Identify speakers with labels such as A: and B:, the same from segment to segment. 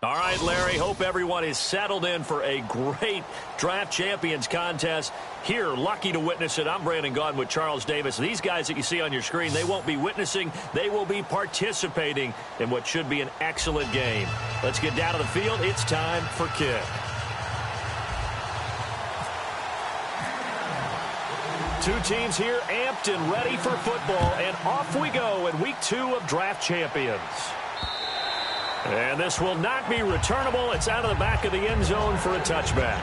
A: All right, Larry, hope everyone is settled in for a great Draft Champions contest. Here, lucky to witness it. I'm Brandon Gaudin with Charles Davis. These guys that you see on your screen, they won't be witnessing. They will be participating in what should be an excellent game. Let's get down to the field. It's time for kick. Two teams here amped and ready for football, and off we go in week 2 of Draft Champions. And this will not be returnable. It's out of the back of the end zone for a touchback.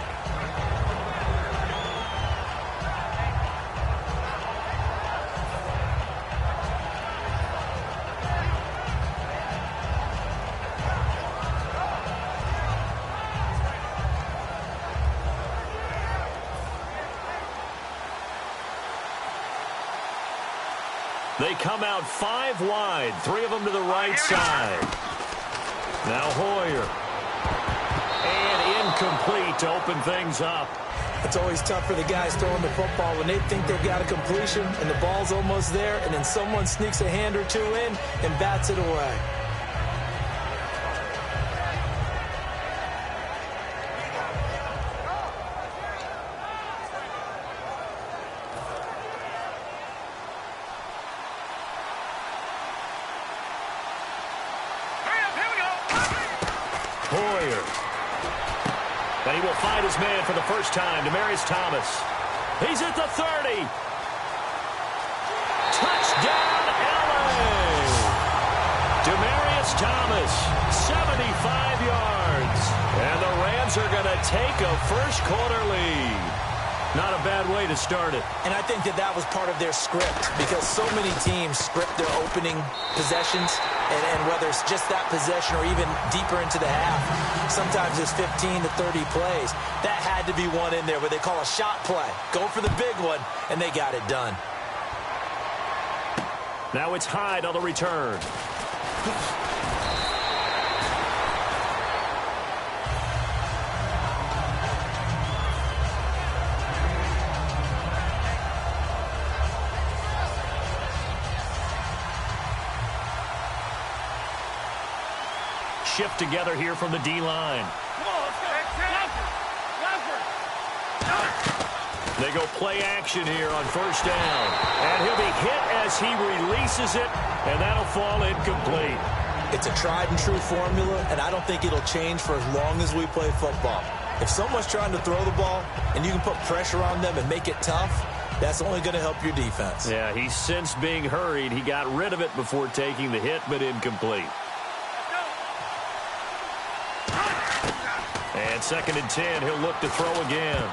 A: They come out 5 wide, 3 of them to the right side. Now Hoyer. And incomplete to open things up.
B: It's always tough for the guys throwing the football when they think they've got a completion and the ball's almost there, and then someone sneaks a hand or two in and bats it away.
A: Hoyer. And he will find his man for the first time, Demaryius Thomas. He's at the 30. Touchdown, LA! Demaryius Thomas, 75 yards. And the Rams are going to take a first-quarter lead. Not a bad way to start it.
B: And I think that was part of their script, because so many teams script their opening possessions, and whether it's just that possession or even deeper into the half, sometimes it's 15 to 30 plays. That had to be one in there where they call a shot play. Go for the big one, and they got it done.
A: Now it's Hyde on the return. Shift together here from the D-line. They go play action here on first down. And he'll be hit as he releases it, and that'll fall incomplete.
B: It's a tried-and-true formula, and I don't think it'll change for as long as we play football. If someone's trying to throw the ball, and you can put pressure on them and make it tough, that's only going to help your defense.
A: Yeah, he sensed being hurried. He got rid of it before taking the hit, but incomplete. And 2nd and 10, he'll look to throw again.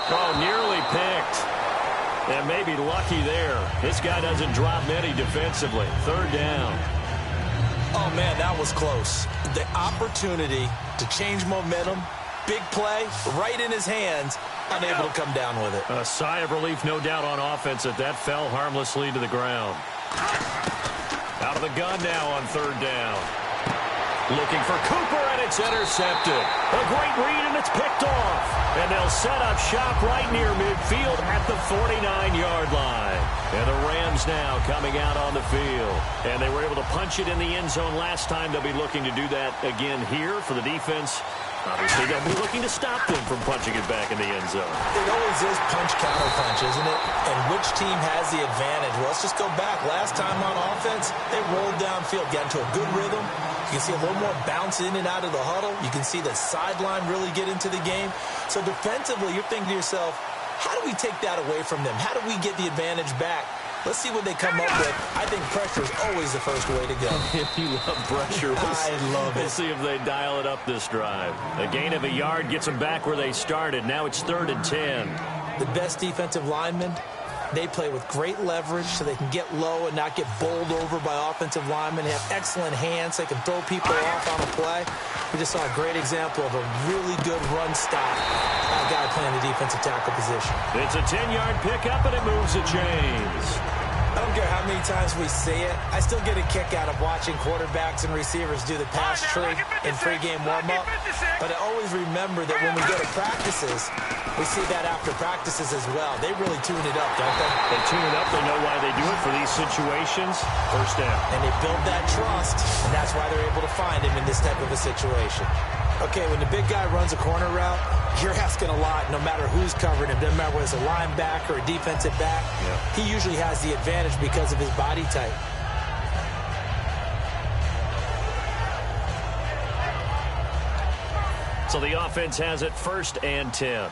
A: Oh, nearly picked. And maybe lucky there. This guy doesn't drop many defensively. 3rd down.
B: Oh, man, that was close. The opportunity to change momentum, big play, right in his hands, unable to come down with it.
A: A sigh of relief, no doubt, on offense that fell harmlessly to the ground. Out of the gun now on 3rd down. Looking for Cooper, and it's intercepted. A great read, and it's picked off. And they'll set up shop right near midfield at the 49-yard line. And the Rams now coming out on the field. And they were able to punch it in the end zone last time. They'll be looking to do that again here for the defense. Obviously, they'll be looking to stop them from punching it back in the end zone.
B: It always is punch-counter-punch, isn't it? And which team has the advantage? Well, let's just go back. Last time on offense, they rolled downfield, got into a good rhythm. You can see a little more bounce in and out of the huddle. You can see the sideline really get into the game. So defensively, you're thinking to yourself, how do we take that away from them? How do we get the advantage back? Let's see what they come up with. I think pressure is always the first way to go.
A: You love pressure.
B: I love it.
A: We'll see if they dial it up this drive. A gain of a yard gets them back where they started. Now it's 3rd and 10.
B: The best defensive linemen, they play with great leverage so they can get low and not get bowled over by offensive linemen. They have excellent hands. They can throw people off on a play. We just saw a great example of a really good run stop. A guy playing the defensive tackle position.
A: It's a 10-yard pickup, and it moves the chains.
B: I don't care how many times we see it. I still get a kick out of watching quarterbacks and receivers do the pass tree in pregame warm-up. But I always remember that when we go to practices, we see that after practices as well. They really tune it up, don't they?
A: They tune it up. They know why they do it for these situations. First down.
B: And they build that trust, and that's why they're able to find him in this type of a situation. Okay, when the big guy runs a corner route, you're asking a lot no matter who's covering him. Doesn't matter whether it's a linebacker or a defensive back. Yeah. He usually has the advantage because of his body type.
A: So the offense has it 1st and 10.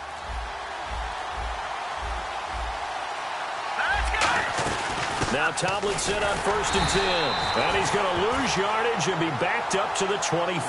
A: Now Tomlinson on 1st and 10. And he's going to lose yardage and be backed up to the 25.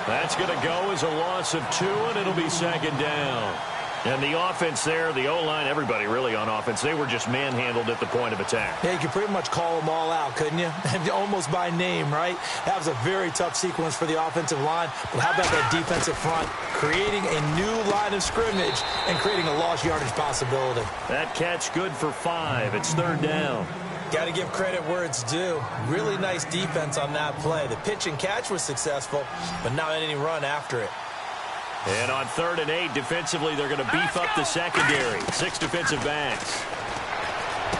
A: That's going to go as a loss of 2, and it'll be 2nd down. And the offense there, the O-line, everybody really on offense, they were just manhandled at the point of attack.
B: Yeah, you could pretty much call them all out, couldn't you? Almost by name, right? That was a very tough sequence for the offensive line. But how about that defensive front creating a new line of scrimmage and creating a lost yardage possibility?
A: That catch good for 5. It's 3rd down.
B: Got to give credit where it's due. Really nice defense on that play. The pitch and catch was successful, but not any run after it.
A: And on 3rd and 8, defensively, they're going to beef up the secondary. 6 defensive backs.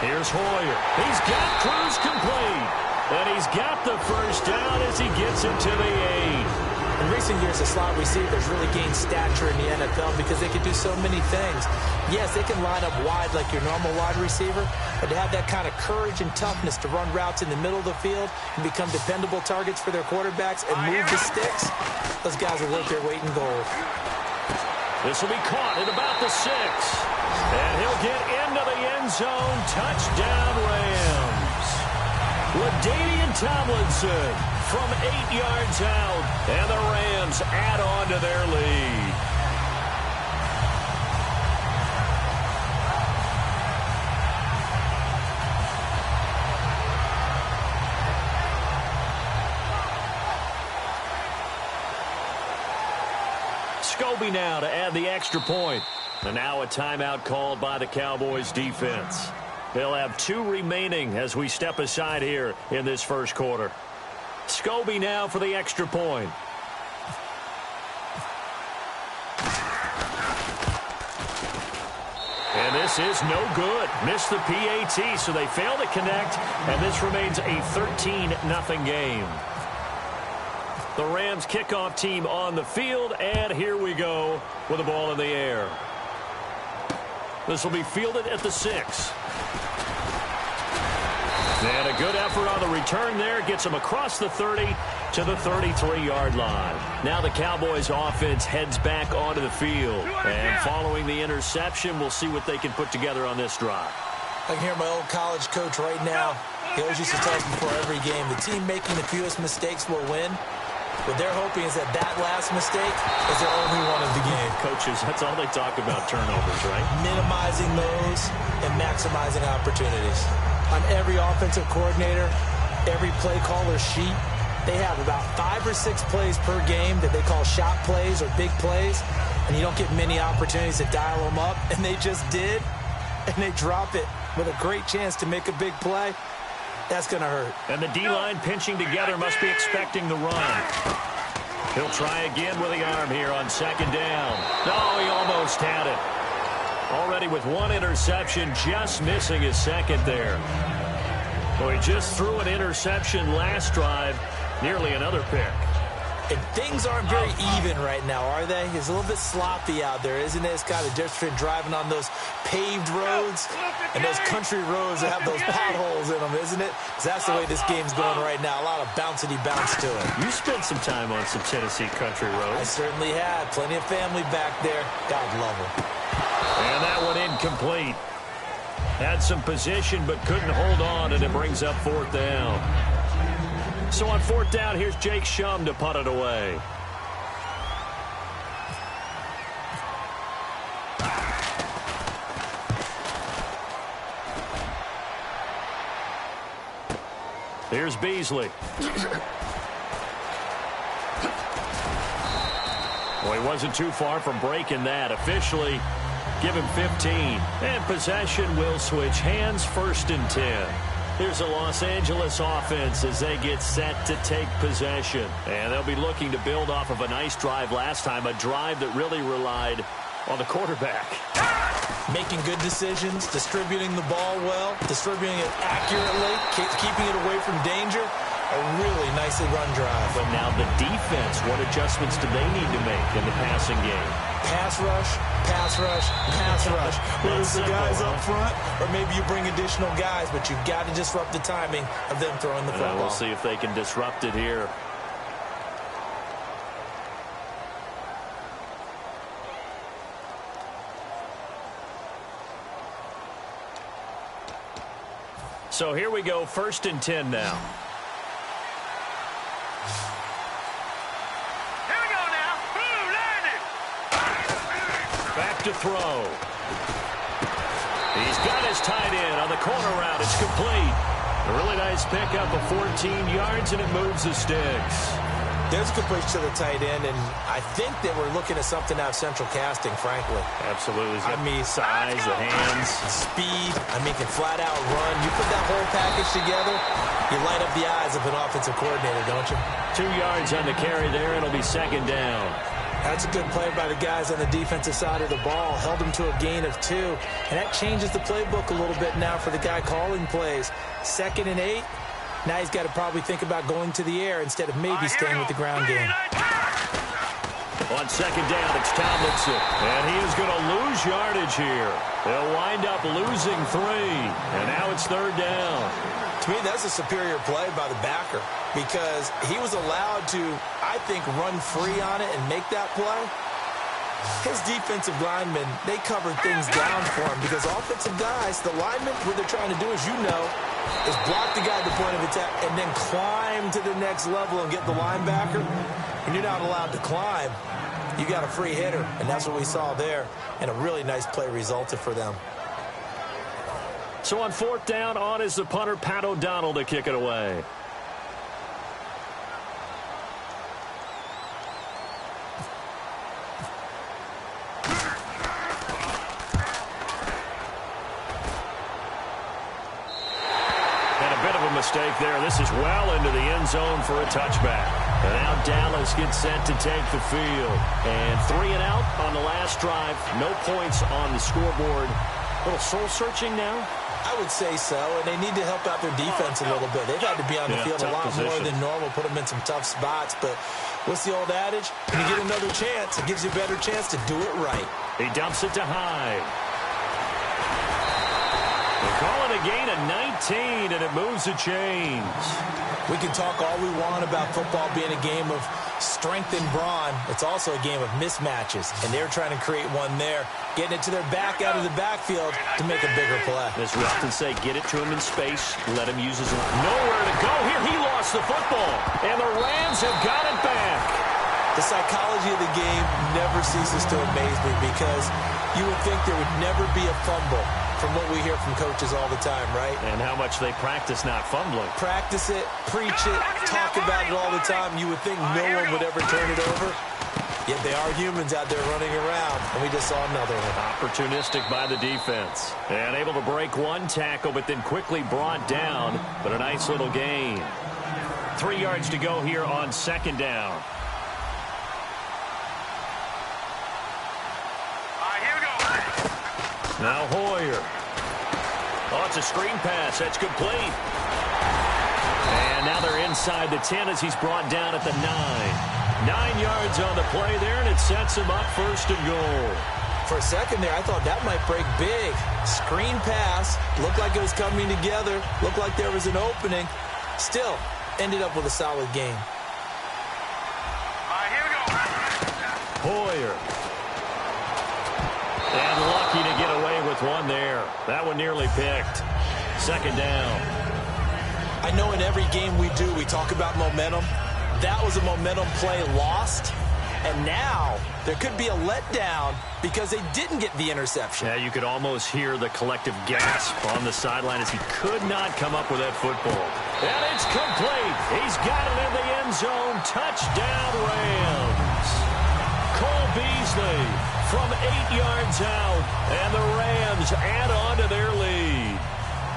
A: Here's Hoyer. He's got Cruz complete. And he's got the 1st down as he gets it to the 8.
B: In recent years, the slot receivers really gained stature in the NFL because they can do so many things. Yes, they can line up wide like your normal wide receiver, but to have that kind of courage and toughness to run routes in the middle of the field and become dependable targets for their quarterbacks and move the sticks, those guys will worth their weight in gold.
A: This will be caught at about the 6. And he'll get into the end zone. Touchdown, Rams. LaDainian Tomlinson from 8 yards out. And the Rams add on to their lead. Scobie now to add the extra point. And now a timeout called by the Cowboys defense. They'll have 2 remaining as we step aside here in this 1st quarter. Scobie now for the extra point. And this is no good. Missed the PAT, so they fail to connect, and this remains a 13-0 game. The Rams kickoff team on the field, and here we go with the ball in the air. This will be fielded at the 6. And a good effort on the return there. Gets them across the 30 to the 33-yard line. Now the Cowboys offense heads back onto the field. And following the interception, we'll see what they can put together on this drive.
B: I can hear my old college coach right now. He always used to tell us before every game, the team making the fewest mistakes will win. What they're hoping is that last mistake is their only one of the game.
A: Coaches, that's all they talk about, turnovers, right?
B: Minimizing those and maximizing opportunities. On every offensive coordinator, every play caller sheet, they have about 5 or 6 plays per game that they call shot plays or big plays, and you don't get many opportunities to dial them up, and they just did, and they drop it with a great chance to make a big play. That's going to hurt.
A: And the D-line pinching together must be expecting the run. He'll try again with the arm here on 2nd down. No, he almost had it. Already with 1 interception, just missing his 2nd there. Well, he just threw an interception last drive, nearly another pick.
B: And things aren't very even right now, are they? It's a little bit sloppy out there, isn't it? It's kind of different between driving on those paved roads and those country roads that have those potholes in them, isn't it? Because that's the way this game's going right now. A lot of bouncy bounce to it.
A: You spent some time on some Tennessee country roads.
B: I certainly had. Plenty of family back there. God love them.
A: And that one incomplete. Had some position but couldn't hold on, and it brings up 4th down. So on 4th down, here's Jake Shum to punt it away. Here's Beasley. Well, he wasn't too far from breaking that. Officially, give him 15. And possession will switch hands, 1st and 10. Here's a Los Angeles offense as they get set to take possession. And they'll be looking to build off of a nice drive last time, a drive that really relied on the quarterback.
B: Making good decisions, distributing the ball well, distributing it accurately, keeping it away from danger. A really nicely run drive.
A: But now the defense, what adjustments do they need to make in the passing game?
B: Pass rush, pass rush, pass rush. Whether it's the guys up front or maybe you bring additional guys, but you've got to disrupt the timing of them throwing the football.
A: We'll see if they can disrupt it here. So here we go, 1st and 10 now.
C: Here we go now. Ooh, landed.
A: Back to throw. He's got his tight end on the corner route. It's complete. A really nice pickup of 14 yards, and it moves the sticks.
B: There's a good push to the tight end, and I think that we're looking at something out of central casting, frankly.
A: Absolutely.
B: I mean,
A: size, the hands.
B: Speed. I mean, can flat out run. You put that whole package together, you light up the eyes of an offensive coordinator, don't you?
A: 2 yards on the carry there. It'll be 2nd down.
B: That's a good play by the guys on the defensive side of the ball. Held them to a gain of 2. And that changes the playbook a little bit now for the guy calling plays. 2nd and 8. Now he's got to probably think about going to the air instead of maybe staying with the ground game.
A: On 2nd down, it's Tomlinson. And he is going to lose yardage here. They'll wind up losing 3. And now it's 3rd down.
B: To me, that's a superior play by the backer because he was allowed to, I think, run free on it and make that play. His defensive linemen, they covered things down for him because offensive guys, the linemen, what they're trying to do, as you know, is block the guy at the point of attack and then climb to the next level and get the linebacker. And you're not allowed to climb. You got a free hitter, and that's what we saw there. And a really nice play resulted for them.
A: So on 4th down, on is the punter, Pat O'Donnell, to kick it away. Mistake there. This is well into the end zone for a touchback. And now Dallas gets set to take the field. And 3 and out on the last drive. No points on the scoreboard. A little soul-searching now?
B: I would say so, and they need to help out their defense a little bit. They've had to be on the field a lot more than normal, put them in some tough spots. But what's the old adage? When you get another chance, it gives you a better chance to do it right.
A: He dumps it to Hyde. They call it a gain of 19, and it moves the chains.
B: We can talk all we want about football being a game of strength and brawn. It's also a game of mismatches, and they're trying to create one there, getting it to their back out of the backfield to make a bigger play.
A: As we often say, get it to him in space, let him use his line. Nowhere to go here. He lost the football, and the Rams have got it back.
B: The psychology of the game never ceases to amaze me because you would think there would never be a fumble from what we hear from coaches all the time, right?
A: And how much they practice not fumbling.
B: Practice it, preach it, talk about it all the time. You would think no one would ever turn it over. Yet they are humans out there running around, and we just saw another one.
A: Opportunistic by the defense. And able to break one tackle, but then quickly brought down. But a nice little gain. 3 yards to go here on 2nd down. Now Hoyer. Oh, it's a screen pass. That's complete. And now they're inside the 10 as he's brought down at the 9. 9 yards on the play there, and it sets him up 1st and goal.
B: For a second there, I thought that might break big. Screen pass. Looked like it was coming together. Looked like there was an opening. Still, ended up with a solid game.
C: Here we go.
A: Hoyer. And lucky to get away with one there. That one nearly picked. 2nd down.
B: I know in every game we do, we talk about momentum. That was a momentum play lost. And now there could be a letdown because they didn't get the interception.
A: Yeah, you could almost hear the collective gasp on the sideline as he could not come up with that football. And it's complete. He's got it in the end zone. Touchdown, Rams. Cole Beasley from 8 yards out, and the Rams add on to their lead.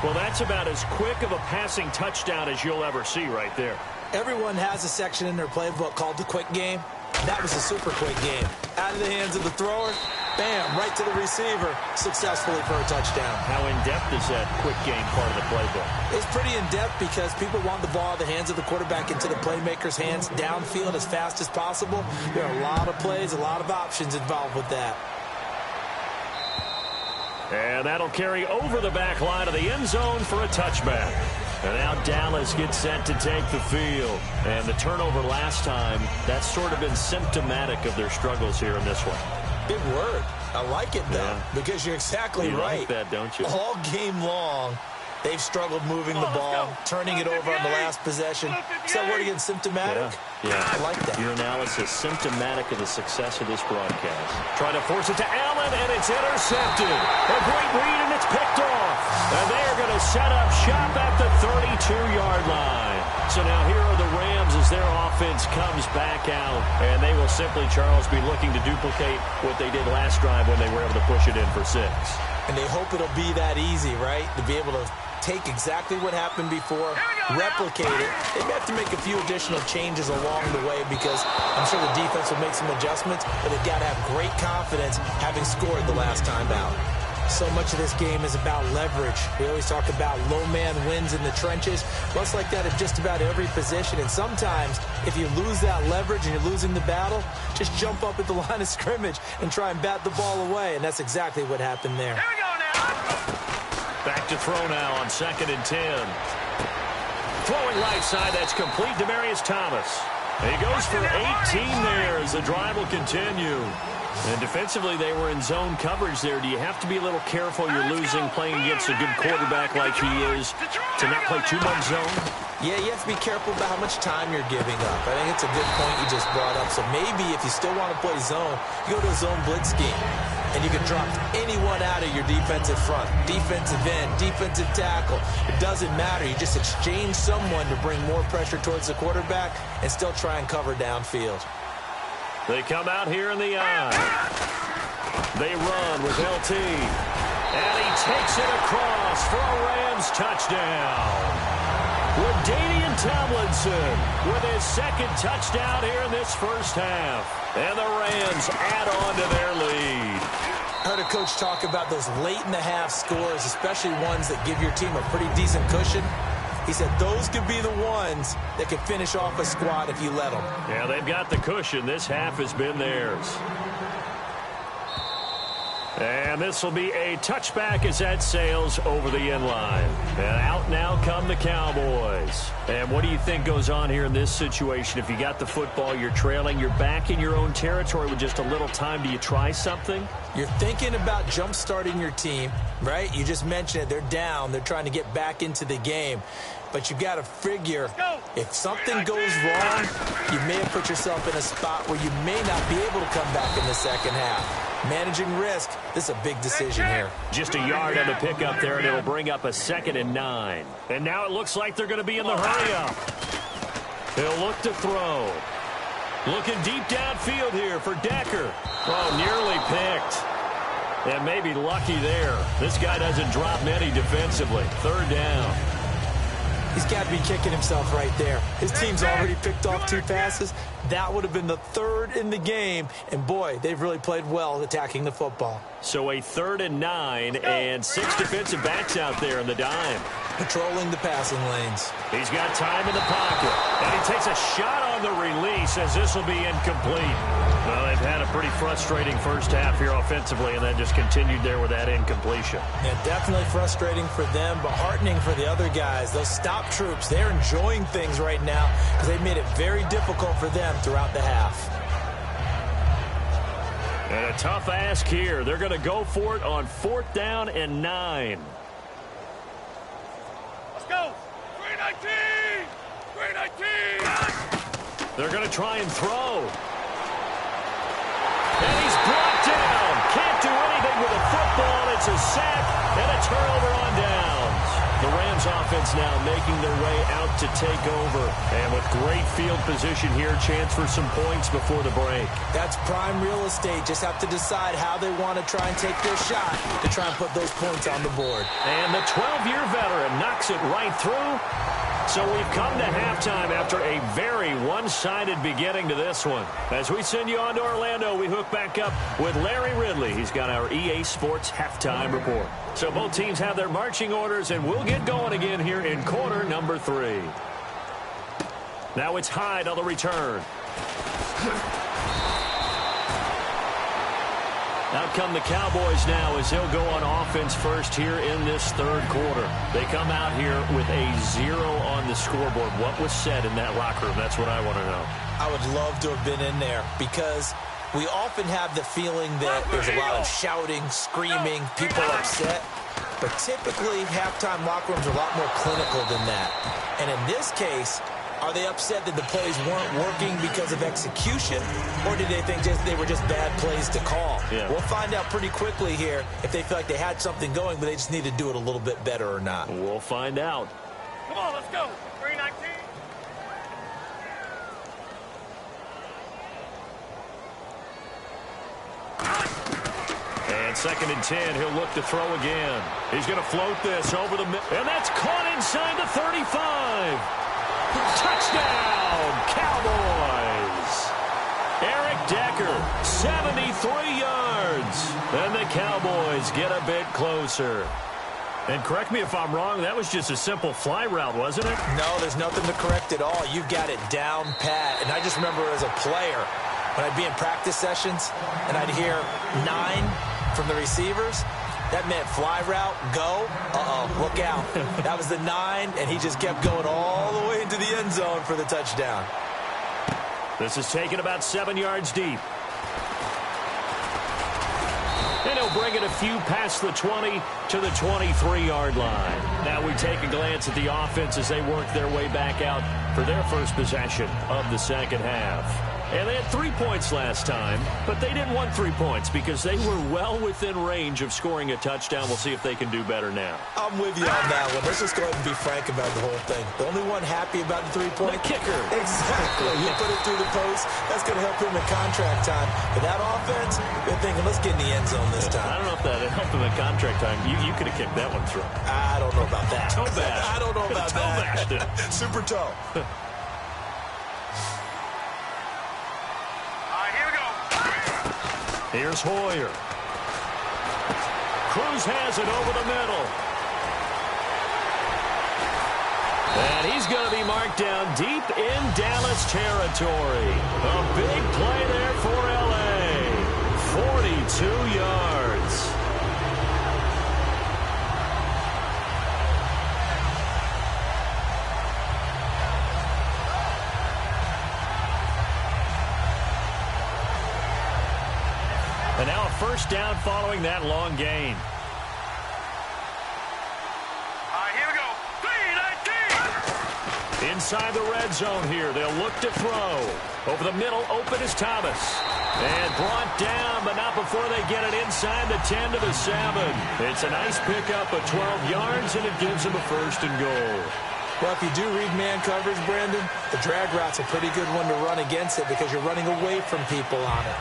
A: Well, that's about as quick of a passing touchdown as you'll ever see right there.
B: Everyone has a section in their playbook called the quick game. That was a super quick game. Out of the hands of the thrower, Bam, right to the receiver, successfully for a touchdown.
A: How in-depth is that quick game part of the playbook?
B: It's pretty in-depth because people want the ball out of the hands of the quarterback into the playmaker's hands downfield as fast as possible. There are a lot of plays, a lot of options involved with that.
A: And that'll carry over the back line of the end zone for a touchback. And now Dallas gets set to take the field. And the turnover last time, that's sort of been symptomatic of their struggles here in this one.
B: Big word. I like it, though, because you're exactly right.
A: You like that, don't you?
B: All game long, they've struggled moving the ball, turning it over on the last possession. Is that word again, symptomatic?
A: Yeah.
B: I like that.
A: Your analysis, symptomatic of the success of this broadcast. Trying to force it to Allen, and it's intercepted. A great read, and it's picked off. And they are going to set up shop at the 32-yard line. So now here are the Rams as their offense comes back out. And they will simply, Charles, be looking to duplicate what they did last drive when they were able to push it in for 6.
B: And they hope it'll be that easy, right? To be able to take exactly what happened before, replicate it. They may have to make a few additional changes along the way because I'm sure the defense will make some adjustments, but they've got to have great confidence having scored the last time out. So much of this game is about leverage. We always talk about low man wins in the trenches. Well, it's like that at just about every position. And sometimes, if you lose that leverage and you're losing the battle, just jump up at the line of scrimmage and try and bat the ball away. And that's exactly what happened there.
C: Here we go now.
A: Back to throw now on 2nd and 10. Throwing right side, that's complete. Demaryius Thomas. He goes for 18 there as the drive will continue. And defensively, they were in zone coverage there. Do you have to be a little careful? You're losing playing against a good quarterback like he is to not play too much zone?
B: Yeah, you have to be careful about how much time you're giving up. I think it's a good point you just brought up. So maybe if you still want to play zone, you go to a zone blitz scheme. And you can drop anyone out of your defensive front, defensive end, defensive tackle. It doesn't matter. You just exchange someone to bring more pressure towards the quarterback and still try and cover downfield.
A: They come out here in the eye. They run with LT. And he takes it across for a Rams touchdown. LaDainian Tomlinson with his 2nd touchdown here in this first half. And the Rams add on to their lead.
B: I heard a coach talk about those late-in-the-half scores, especially ones that give your team a pretty decent cushion. He said those could be the ones that could finish off a squad if you let them.
A: Yeah, they've got the cushion. This half has been theirs. And this will be a touchback as that sails over the end line. And out now come the Cowboys. And what do you think goes on here in this situation? If you got the football, you're trailing, you're back in your own territory with just a little time. Do you try something?
B: You're thinking about jump-starting your team, right? You just mentioned it. They're down. They're trying to get back into the game. But you've got to figure if something goes wrong, you may have put yourself in a spot where you may not be able to come back in the second half. Managing risk, this is a big decision here.
A: Just a yard on the pickup there, and it'll bring up a 2nd and 9. And now it looks like they're going to be in the hurry-up. He'll look to throw. Looking deep downfield here for Decker. Oh, nearly picked. And maybe lucky there. This guy doesn't drop many defensively. 3rd down.
B: He's got to be kicking himself right there. His team's already picked off 2 passes. That would have been the 3rd in the game. And, boy, they've really played well attacking the football.
A: So a 3rd and 9 and 6 defensive backs out there in the dime.
B: Patrolling the passing lanes.
A: He's got time in the pocket. And he takes a shot on the release as this will be incomplete. Well, they've had a pretty frustrating first half here offensively and then just continued there with that incompletion.
B: Yeah, definitely frustrating for them, but heartening for the other guys. Those stop troops, they're enjoying things right now because they've made it very difficult for them throughout the half.
A: And a tough ask here. They're going to go for it on 4th down and 9.
C: Let's go. 319. 319.
A: They're going to try and throw. And he's brought down. Can't do anything with the football. It's a sack and a turnover on downs. The Rams offense now making their way out to take over. And with great field position here, chance for some points before the break.
B: That's prime real estate. Just have to decide how they want to try and take their shot to try and put those points on the board.
A: And the 12-year veteran knocks it right through. So we've come to halftime after a very one-sided beginning to this one. As we send you on to Orlando, we hook back up with Larry Ridley. He's got our EA Sports halftime report. So both teams have their marching orders, and we'll get going again here in quarter number 3. Now it's Hyde on the return. Out come the Cowboys now as they'll go on offense first here in this third quarter. They come out here with a 0 on the scoreboard. What was said in that locker room? That's what I want to know.
B: I would love to have been in there because we often have the feeling that there's a lot of shouting, screaming, people upset. But typically, halftime locker rooms are a lot more clinical than that. And in this case, are they upset that the plays weren't working because of execution, or did they think they were just bad plays to call?
A: Yeah.
B: We'll find out pretty quickly here if they feel like they had something going, but they just need to do it a little bit better or not.
A: We'll find out.
C: Come on, let's go. 319.
A: And 2nd and 10, he'll look to throw again. He's going to float this over the middle, and that's caught inside the 35. Touchdown, Cowboys! Eric Decker, 73 yards. And the Cowboys get a bit closer. And correct me if I'm wrong, that was just a simple fly route, wasn't it?
B: No, there's nothing to correct at all. You've got it down pat. And I just remember as a player, when I'd be in practice sessions, and I'd hear 9 from the receivers, that meant fly route, go, look out. That was the 9, and he just kept going all the way into the end zone for the touchdown.
A: This is taken about 7 yards deep. And he'll bring it a few past the 20 to the 23-yard line. Now we take a glance at the offense as they work their way back out for their first possession of the second half. And they had 3 points last time, but they didn't want 3 points because they were well within range of scoring a touchdown. We'll see if they can do better now.
B: I'm with you on that one. Let's just go ahead and be frank about the whole thing. The only one happy about the 3-point?
A: The kicker.
B: Exactly. He put it through the post. That's going to help him in contract time. But that offense, they're thinking, let's get in the end zone this time.
A: I don't know if that helped him in contract time. You could have kicked that one through.
B: I don't know about that.
A: Toe bash.
B: I don't know about
A: toe
B: that.
A: Bashed it.
B: Super toe.
A: Here's Hoyer. Cruz has it over the middle. And he's going to be marked down deep in Dallas territory. A big play there for L.A. 42 yards. And now a first down following that long gain.
C: Here we go. 319.
A: Inside the red zone here. They'll look to throw. Over the middle, open is Thomas. And brought down, but not before they get it inside the 10 to the 7. It's a nice pickup of 12 yards, and it gives them a first and goal.
B: Well, if you do read man coverage, Brandon, the drag route's a pretty good one to run against it because you're running away from people on it.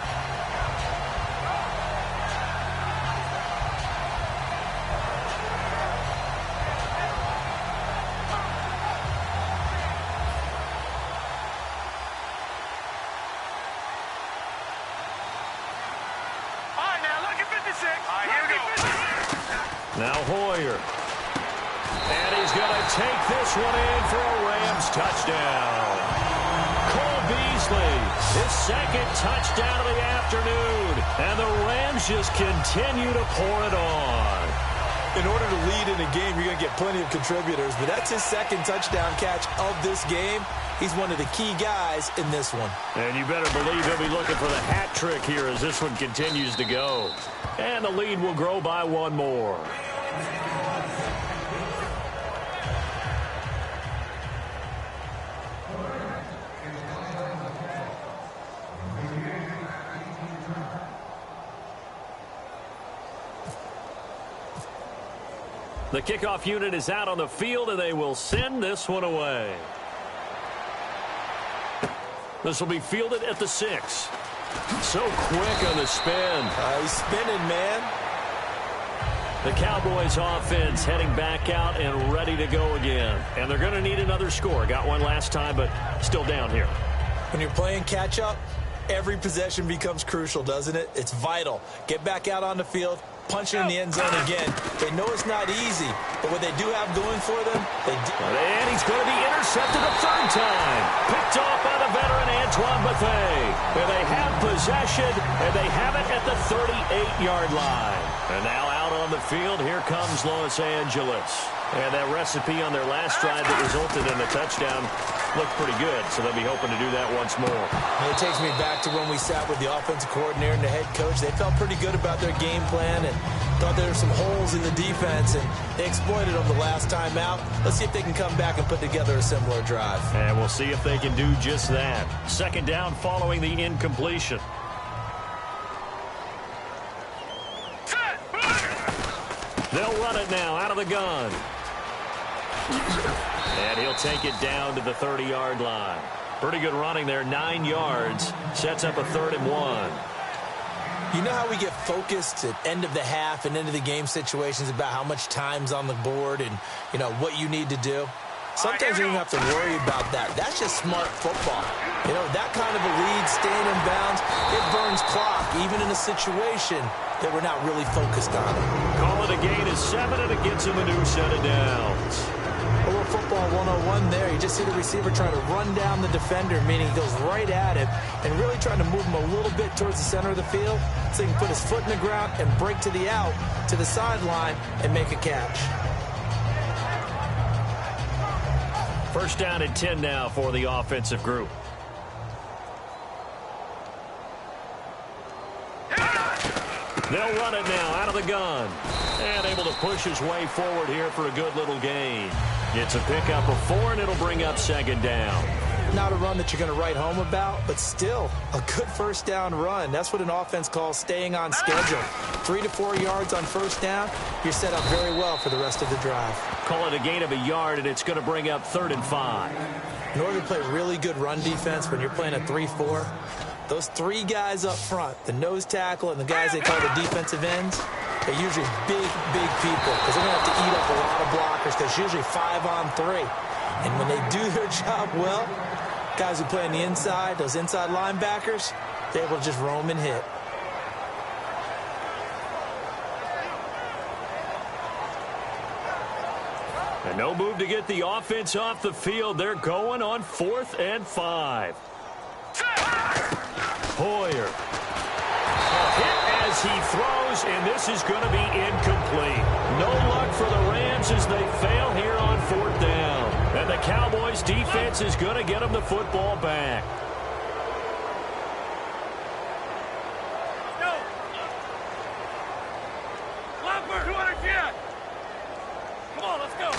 A: Now Hoyer. And he's going to take this one in for a Rams touchdown. Cole Beasley, his second touchdown of the afternoon. And the Rams just continue to pour it on.
B: In order to lead in a game, you're going to get plenty of contributors. But that's his second touchdown catch of this game. He's one of the key guys in this one.
A: And you better believe he'll be looking for the hat trick here as this one continues to go. And the lead will grow by one more. The kickoff unit is out on the field, and they will send this one away. This will be fielded at the 6. So quick on the spin.
B: He's spinning, man.
A: The Cowboys offense heading back out and ready to go again. And they're going to need another score. Got one last time, but still down here.
B: When you're playing catch-up, every possession becomes crucial, doesn't it? It's vital. Get back out on the field, punch it in the end zone again. They know it's not easy, but what they do have going for them, they do.
A: And he's going to be intercepted a third time. Picked off by the veteran Antoine Bethea. And they have possession, and they have it at the 38-yard line. And now out on the field, here comes Los Angeles. And that recipe on their last drive that resulted in a touchdown looked pretty good, so they'll be hoping to do that once more.
B: And it takes me back to when we sat with the offensive coordinator and the head coach. They felt pretty good about their game plan and thought there were some holes in the defense, and they exploited them the last time out. Let's see if they can come back and put together a similar drive.
A: And we'll see if they can do just that. Second down following the incompletion. They'll run it now out of the gun. And he'll take it down to the 30-yard line. Pretty good running there, 9 yards. Sets up a 3rd and 1.
B: You know how we get focused at end of the half and end of the game situations about how much time's on the board and, you know, what you need to do? Sometimes you don't have to worry about that. That's just smart football. You know, that kind of a lead, staying in bounds, it burns clock, even in a situation that we're not really focused on it.
A: Call it a gain of 7, and it gets him a new set of downs.
B: A little football 101 there. You just see the receiver trying to run down the defender, meaning he goes right at him, and really trying to move him a little bit towards the center of the field so he can put his foot in the ground and break to the out, to the sideline, and make a catch.
A: First down and 10 now for the offensive group. They'll run it now out of the gun. And able to push his way forward here for a good little gain. It's a pickup of 4, and it'll bring up second down.
B: Not a run that you're going to write home about, but still a good first down run. That's what an offense calls staying on schedule. 3 to 4 yards on first down, you're set up very well for the rest of the drive.
A: Call it a gain of a yard, and it's going to bring up 3rd and 5.
B: In order to play really good run defense when you're playing a 3-4, those 3 guys up front, the nose tackle and the guys they call the defensive ends, they're usually big people because they're going to have to eat up a lot of blockers because it's usually 5 on 3. And when they do their job well, guys who play on the inside, those inside linebackers, they're able to just roam and hit.
A: And no move to get the offense off the field. They're going on 4th and 5. Hoyer. A hit as he throws, and this is going to be incomplete. No luck for the Rams as they fail here on 4th down. And the Cowboys defense is going to get them the football back.
C: Go! Lumber, 200 yet! Come on, let's go.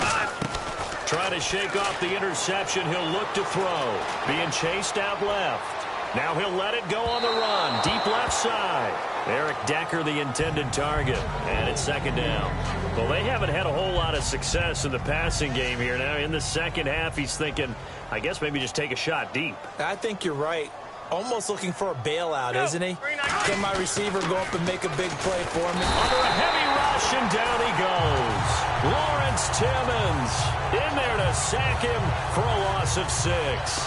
A: Trying to shake off the interception. He'll look to throw. Being chased out left. Now he'll let it go on the run. Deep left side. Eric Decker, the intended target. And it's second down. Well, they haven't had a whole lot of success in the passing game here. Now in the second half, he's thinking, I guess maybe just take a shot deep.
B: I think you're right. Almost looking for a bailout, isn't he? Can my receiver go up and make a big play for me?
A: Under a heavy rush, and down he goes. Lawrence Timmons in there to sack him for a loss of 6.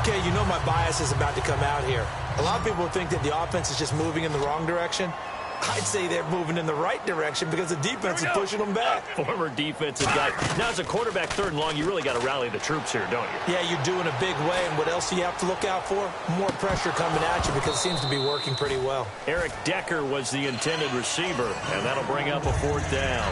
B: Okay, you know my bias is about to come out here. A lot of people think that the offense is just moving in the wrong direction. I'd say they're moving in the right direction because the defense is pushing them back.
A: Former defensive guy. Now, as a quarterback 3rd and long, you really got to rally the troops here, don't you?
B: Yeah, you're doing a big way, and what else do you have to look out for? More pressure coming at you because it seems to be working pretty well.
A: Eric Decker was the intended receiver, and that'll bring up a 4th down.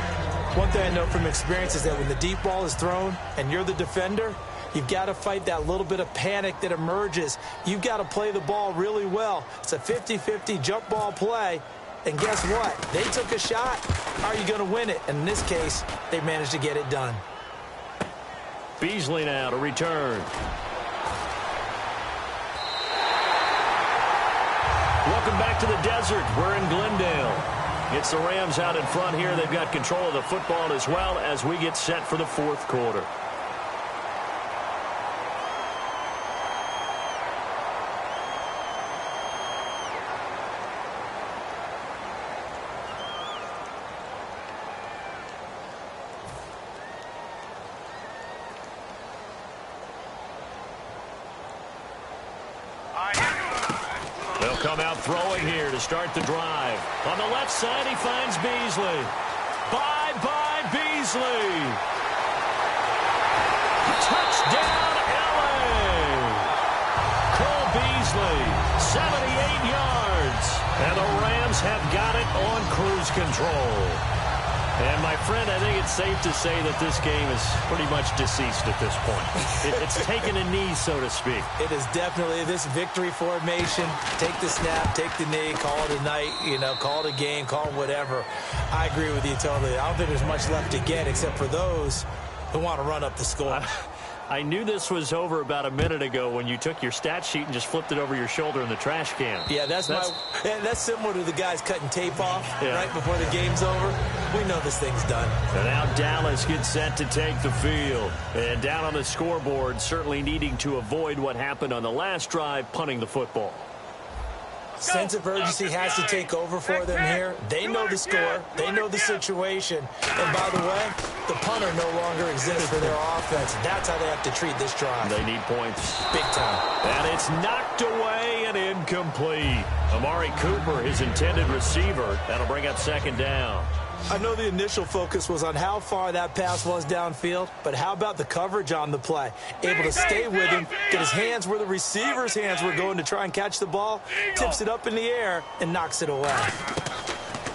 B: One thing I know from experience is that when the deep ball is thrown and you're the defender, you've got to fight that little bit of panic that emerges. You've got to play the ball really well. It's a 50-50 jump ball play. And guess what? They took a shot. How are you going to win it? And in this case, they managed to get it done.
A: Beasley now to return. Welcome back to the desert. We're in Glendale. It's the Rams out in front here. They've got control of the football as well as we get set for the 4th quarter. come out throwing here to start the drive. On the left side, he finds Beasley. Bye-bye, Beasley. Touchdown, L.A. Cole Beasley, 78 yards. And the Rams have got it on cruise control. And, my friend, I think it's safe to say that this game is pretty much deceased at this point. It's taken a knee, so to speak.
B: It is definitely this victory formation. Take the snap, take the knee, call it a night, call it a game, call it whatever. I agree with you totally. I don't think there's much left to get except for those who want to run up the score.
A: I knew this was over about a minute ago when you took your stat sheet and just flipped it over your shoulder in the trash can.
B: Yeah, that's similar to the guys cutting tape off right before the game's over. We know this thing's done.
A: And now Dallas gets set to take the field. And down on the scoreboard, certainly needing to avoid what happened on the last drive, punting the football.
B: Sense of urgency has to take over for them here. They know the score. They know the situation. And by the way, the punter no longer exists for their offense. That's how they have to treat this drive.
A: They need points.
B: Big time.
A: And it's knocked away and incomplete. Amari Cooper, his intended receiver. That'll bring up second down.
B: I know the initial focus was on how far that pass was downfield, but how about the coverage on the play? Able to stay with him, get his hands where the receiver's hands were going to try and catch the ball, tips it up in the air, and knocks it away.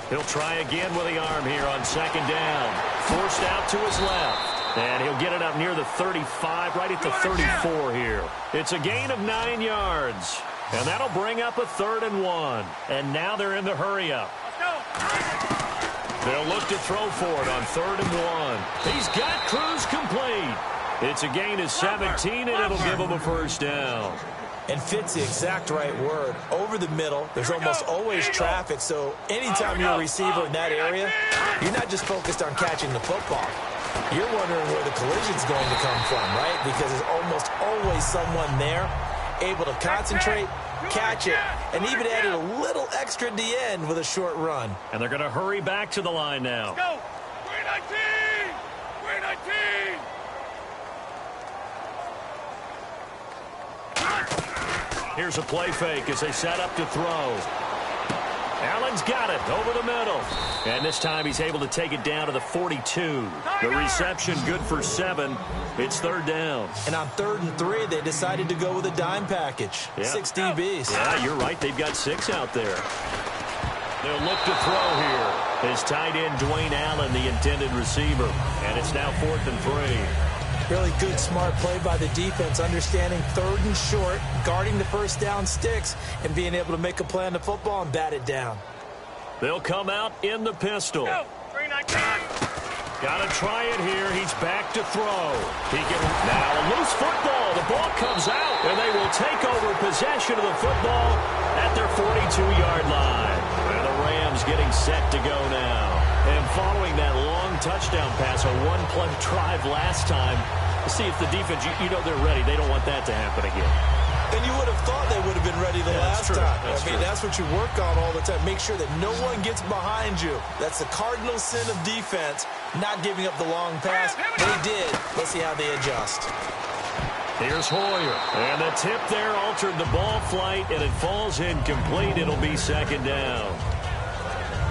A: He'll try again with the arm here on second down. Forced out to his left. And he'll get it up near the 35, right at the 34 here. It's a gain of 9 yards. And that'll bring up a 3rd and 1. And now they're in the hurry-up. They'll look to throw for it on 3rd and 1. He's got cruise complete. It's a gain of 17, and it'll give him a first down.
B: And fits the exact right word. Over the middle, there's almost always traffic, so anytime you're a receiver in that area, you're not just focused on catching the football. You're wondering where the collision's going to come from, right? Because there's almost always someone there able to concentrate, catch it, and even added a little extra at the end with a short run.
A: And they're going to hurry back to the line now.
C: Let's go. 319. 319.
A: Here's a play fake as they set up to throw. Allen's got it over the middle. And this time he's able to take it down to the 42. The reception good for 7. It's 3rd down.
B: And on 3rd and 3, they decided to go with a dime package.
A: Yeah.
B: 6 DBs.
A: Yeah, you're right. They've got 6 out there. They'll look to throw here. His tight end, Dwayne Allen, the intended receiver. And it's now 4th and 3.
B: Really good, smart play by the defense, understanding 3rd and short, guarding the first down sticks, and being able to make a play on the football and bat it down.
A: They'll come out in the pistol.
C: Go. 319.
A: Got to try it here. He's back to throw. He can now loose football. The ball comes out, and they will take over possession of the football at their 42-yard line. And the Rams getting set to go now. And following that long touchdown pass, a one-play drive last time, to see if the defense, you know they're ready. They don't want that to happen again.
B: And you would have thought they would have been ready the last time. That's what you work on all the time. Make sure that no one gets behind you. That's the cardinal sin of defense, not giving up the long pass. They did. Let's see how they adjust.
A: Here's Hoyer. And the tip there altered the ball flight, and it falls incomplete. It'll be 2nd down.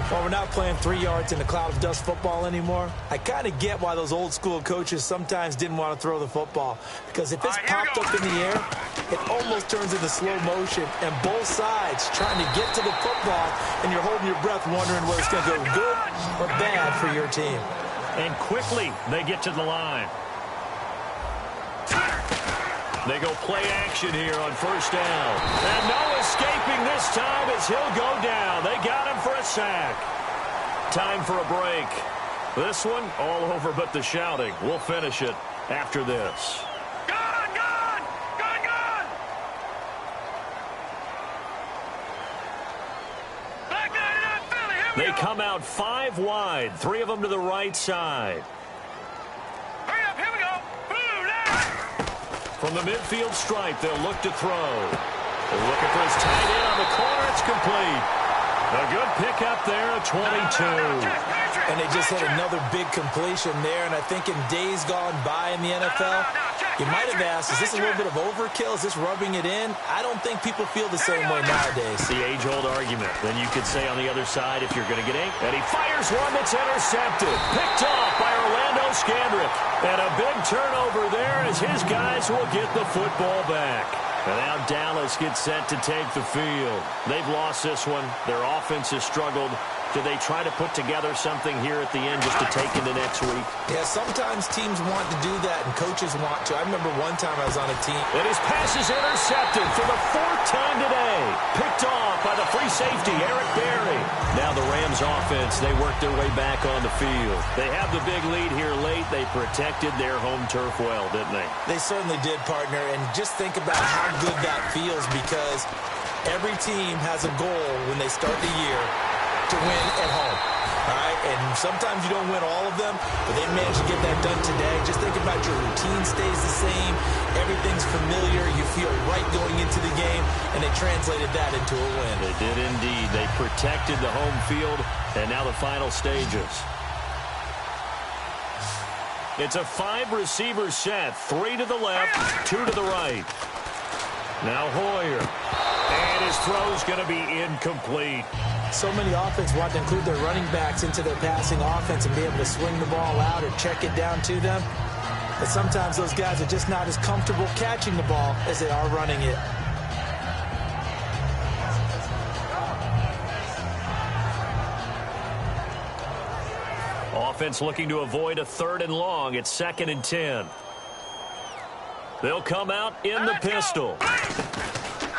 B: Well, we're not playing 3 yards in a cloud of dust football anymore. I kind of get why those old school coaches sometimes didn't want to throw the football. Because if it's popped up in the air, it almost turns into slow motion. And both sides trying to get to the football, and you're holding your breath wondering whether it's going to go good or bad for your team.
A: And quickly, they get to the line. They go play action here on 1st down. And no escaping this time as he'll go down. They got him for a sack. Time for a break. This one all over but the shouting. We'll finish it after this.
C: Gone, gone! Gone, gone! Back there, Philly, here we
A: They
C: go.
A: come out 5 wide. 3 of them to the right side.
C: Hurry up, here we go. Boom, now.
A: From the midfield stripe, they'll look to throw. They're looking for his tight end on the corner. It's complete. A good pickup there, 22.
B: And they just hit another big completion there. And I think in days gone by in the NFL, you might have asked, is this a little bit of overkill? Is this rubbing it in? I don't think people feel the same way nowadays.
A: The age-old argument. Then you could say on the other side, if you're going to get eight, and he fires one that's intercepted. Picked off by Orlando Scandrick. And a big turnover there as his guys will get the football back. And now Dallas gets set to take the field. They've lost this one. Their offense has struggled. Do they try to put together something here at the end just to take into next week?
B: Yeah, sometimes teams want to do that and coaches want to. I remember one time I was on a team.
A: And his pass is intercepted for the 4th time today. Picked off by the free safety, Eric Berry. Now the Rams offense, they work their way back on the field. They have the big lead here late. They protected their home turf well, didn't they?
B: They certainly did, partner. And just think about how good that feels because every team has a goal when they start the year to win at home, all right? And sometimes you don't win all of them, but they managed to get that done today. Just think about your routine stays the same. Everything's familiar. You feel right going into the game, and they translated that into a win.
A: They did indeed. They protected the home field, and now the final stages. It's a 5-receiver set, 3 to the left, 2 to the right. Now Hoyer, and his throw's going to be incomplete.
B: So many offenses want to include their running backs into their passing offense and be able to swing the ball out or check it down to them. But sometimes those guys are just not as comfortable catching the ball as they are running it.
A: Offense looking to avoid a 3rd and long. It's 2nd and 10. They'll come out in the pistol.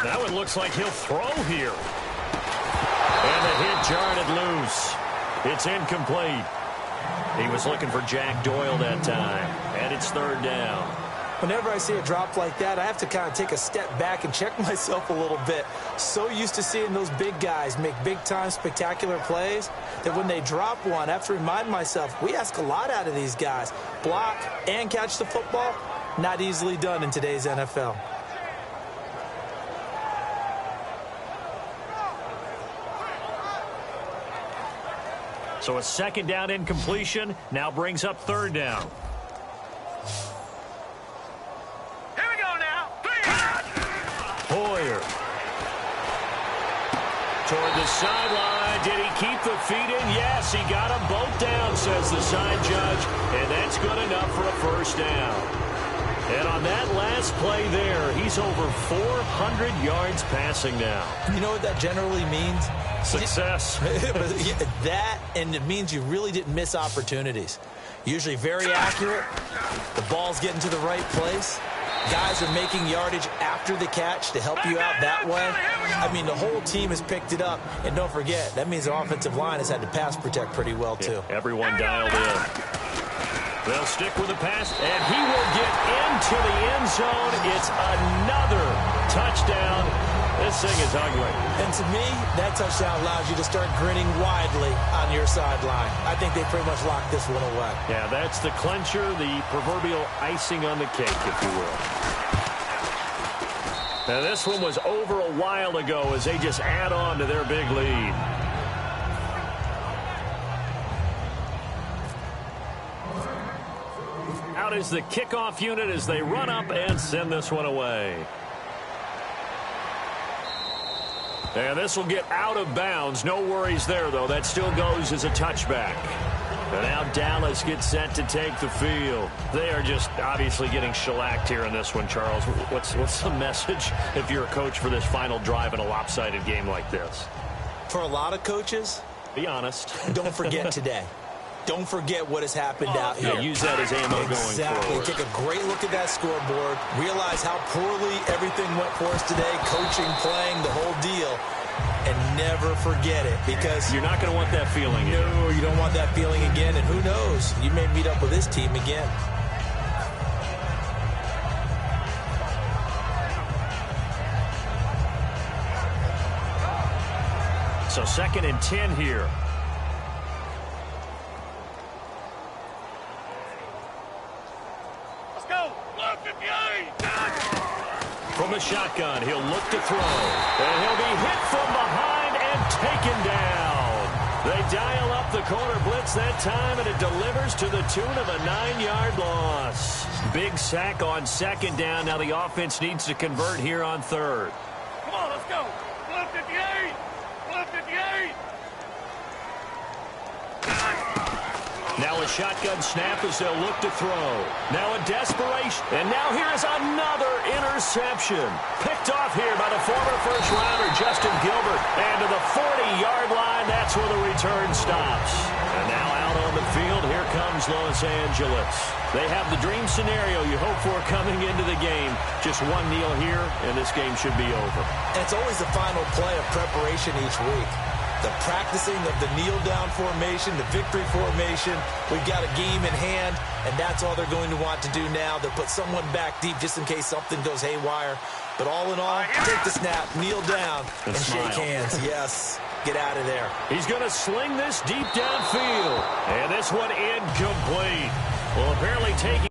A: Now it looks like he'll throw here. And the hit jarred it loose. It's incomplete. He was looking for Jack Doyle that time. And it's 3rd down.
B: Whenever I see a drop like that, I have to kind of take a step back and check myself a little bit. So used to seeing those big guys make big-time spectacular plays that when they drop one, I have to remind myself, we ask a lot out of these guys. Block and catch the football, not easily done in today's NFL.
A: So a 2nd down incompletion now brings up 3rd down.
C: Here we go now.
A: Hoyer. Toward the sideline. Did he keep the feet in? Yes, he got them both down, says the side judge. And that's good enough for a 1st down. And on that last play there, he's over 400 yards passing now.
B: You know what that generally means?
A: Success.
B: That, and it means you really didn't miss opportunities. Usually very accurate. The ball's getting to the right place. Guys are making yardage after the catch to help you out that way. I mean, the whole team has picked it up. And don't forget, that means the offensive line has had to pass protect pretty well, too.
A: Yeah, everyone dialed in. They'll stick with the pass, and he will get into the end zone. It's another touchdown. This thing is ugly.
B: And to me, that touchdown allows you to start grinning widely on your sideline. I think they pretty much locked this one away.
A: Yeah, that's the clincher, the proverbial icing on the cake, if you will. Now, this one was over a while ago as they just add on to their big lead. Out is the kickoff unit as they run up and send this one away. And this will get out of bounds. No worries there, though. That still goes as a touchback. And now Dallas gets set to take the field. They are just obviously getting shellacked here in this one, Charles. What's the message if you're a coach for this final drive in a lopsided game like this?
B: For a lot of coaches,
A: be honest.
B: Don't forget today. Don't forget what has happened out here.
A: Yeah, use that as ammo going forward.
B: Take a great look at that scoreboard. Realize how poorly everything went for us today. Coaching, playing, the whole deal. And never forget it, because
A: you're not going to want that feeling again.
B: No, you don't want that feeling again. And who knows? You may meet up with this team again.
A: So 2nd and 10 here. From the shotgun, he'll look to throw. And he'll be hit from behind and taken down. dial up the corner blitz that time, and it delivers to the tune of a 9-yard loss. Big sack on second down. Now the offense needs to convert here on third.
C: Come on, let's go. Blue 58. Blue 58.
A: Now a shotgun snap as they'll look to throw. Now a desperation. And now here is another interception. Picked off here by the former first-rounder, Justin Gilbert. And to the 40-yard line, that's where the return stops. And now out on the field, here comes Los Angeles. They have the dream scenario you hope for coming into the game. Just one kneel here, and this game should be over.
B: And it's always the final play of preparation each week. The practicing of the kneel-down formation, the victory formation. We've got a game in hand, and that's all they're going to want to do now. They'll put someone back deep just in case something goes haywire. But all in all, take the snap, kneel down, and shake hands. Yes, get out of there.
A: He's going to sling this deep downfield. And this one incomplete. Well, apparently taking